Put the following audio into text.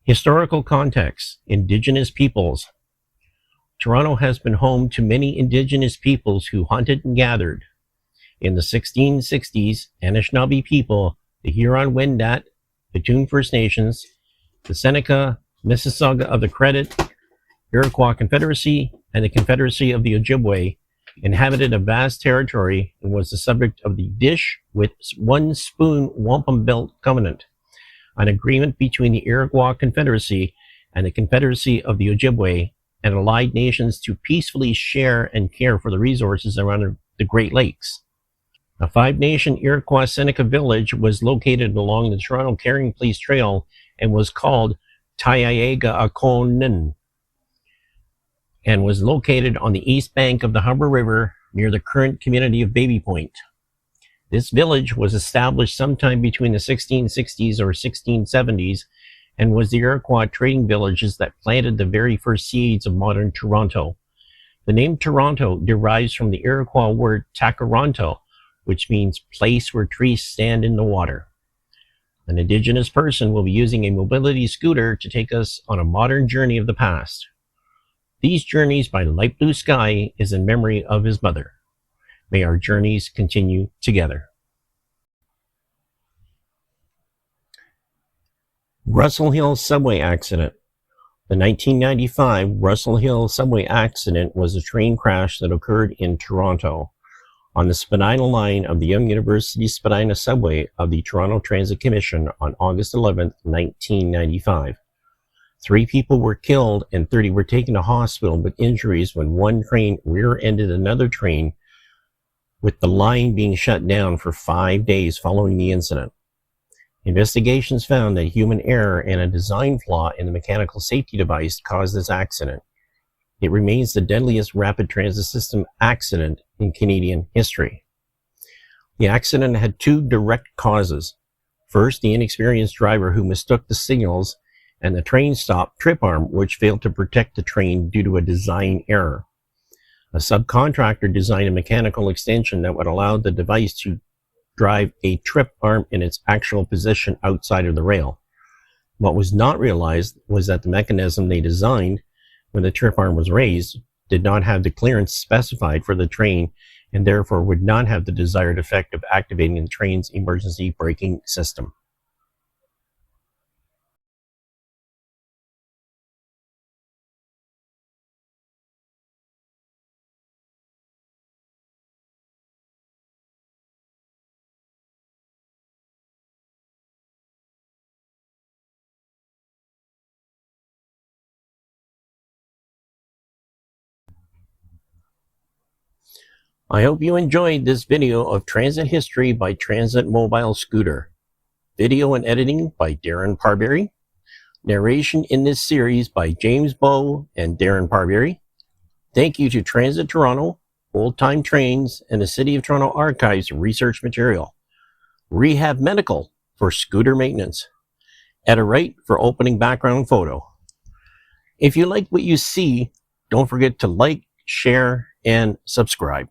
Historical context: Indigenous peoples. Toronto has been home to many Indigenous peoples who hunted and gathered. In the 1660s, Anishinaabe people, the Huron-Wendat, the Toon First Nations, the Seneca, Mississauga of the Credit, Iroquois Confederacy, and the Confederacy of the Ojibwe inhabited a vast territory and was the subject of the Dish with One Spoon Wampum Belt Covenant, an agreement between the Iroquois Confederacy and the Confederacy of the Ojibwe and allied nations to peacefully share and care for the resources around the Great Lakes. A five-nation Iroquois Seneca village was located along the Toronto Carrying Place Trail and was called Tiohtià:ke-Awkonen, and was located on the east bank of the Humber River near the current community of Baby Point. This village was established sometime between the 1660s or 1670s and was the Iroquois trading villages that planted the very first seeds of modern Toronto. The name Toronto derives from the Iroquois word Takaronto, which means place where trees stand in the water. An Indigenous person will be using a mobility scooter to take us on a modern journey of the past. These journeys by Light Blue Sky is in memory of his mother. May our journeys continue together. Russell Hill subway accident. The 1995 Russell Hill subway accident was a train crash that occurred in Toronto on the Spadina line of the Yonge University Spadina subway of the Toronto Transit Commission on August 11, 1995. 3 people were killed and 30 were taken to hospital with injuries when one train rear-ended another train, with the line being shut down for 5 days following the incident. Investigations found that human error and a design flaw in the mechanical safety device caused this accident. It remains the deadliest rapid transit system accident in Canadian history. The accident had 2 direct causes. First, the inexperienced driver who mistook the signals, and the train stop trip arm, which failed to protect the train due to a design error. A subcontractor designed a mechanical extension that would allow the device to drive a trip arm in its actual position outside of the rail. What was not realized was that the mechanism they designed, when the trip arm was raised, did not have the clearance specified for the train and therefore would not have the desired effect of activating the train's emergency braking system. I hope you enjoyed this video of transit history by Transit Mobile Scooter. Video and editing by Darren Parberry. Narration in this series by James Bowe and Darren Parberry. Thank you to Transit Toronto, Old Time Trains, and the City of Toronto Archives research material. Rehab Medical for scooter maintenance. Etta Wright for opening background photo. If you like what you see, don't forget to like, share, and subscribe.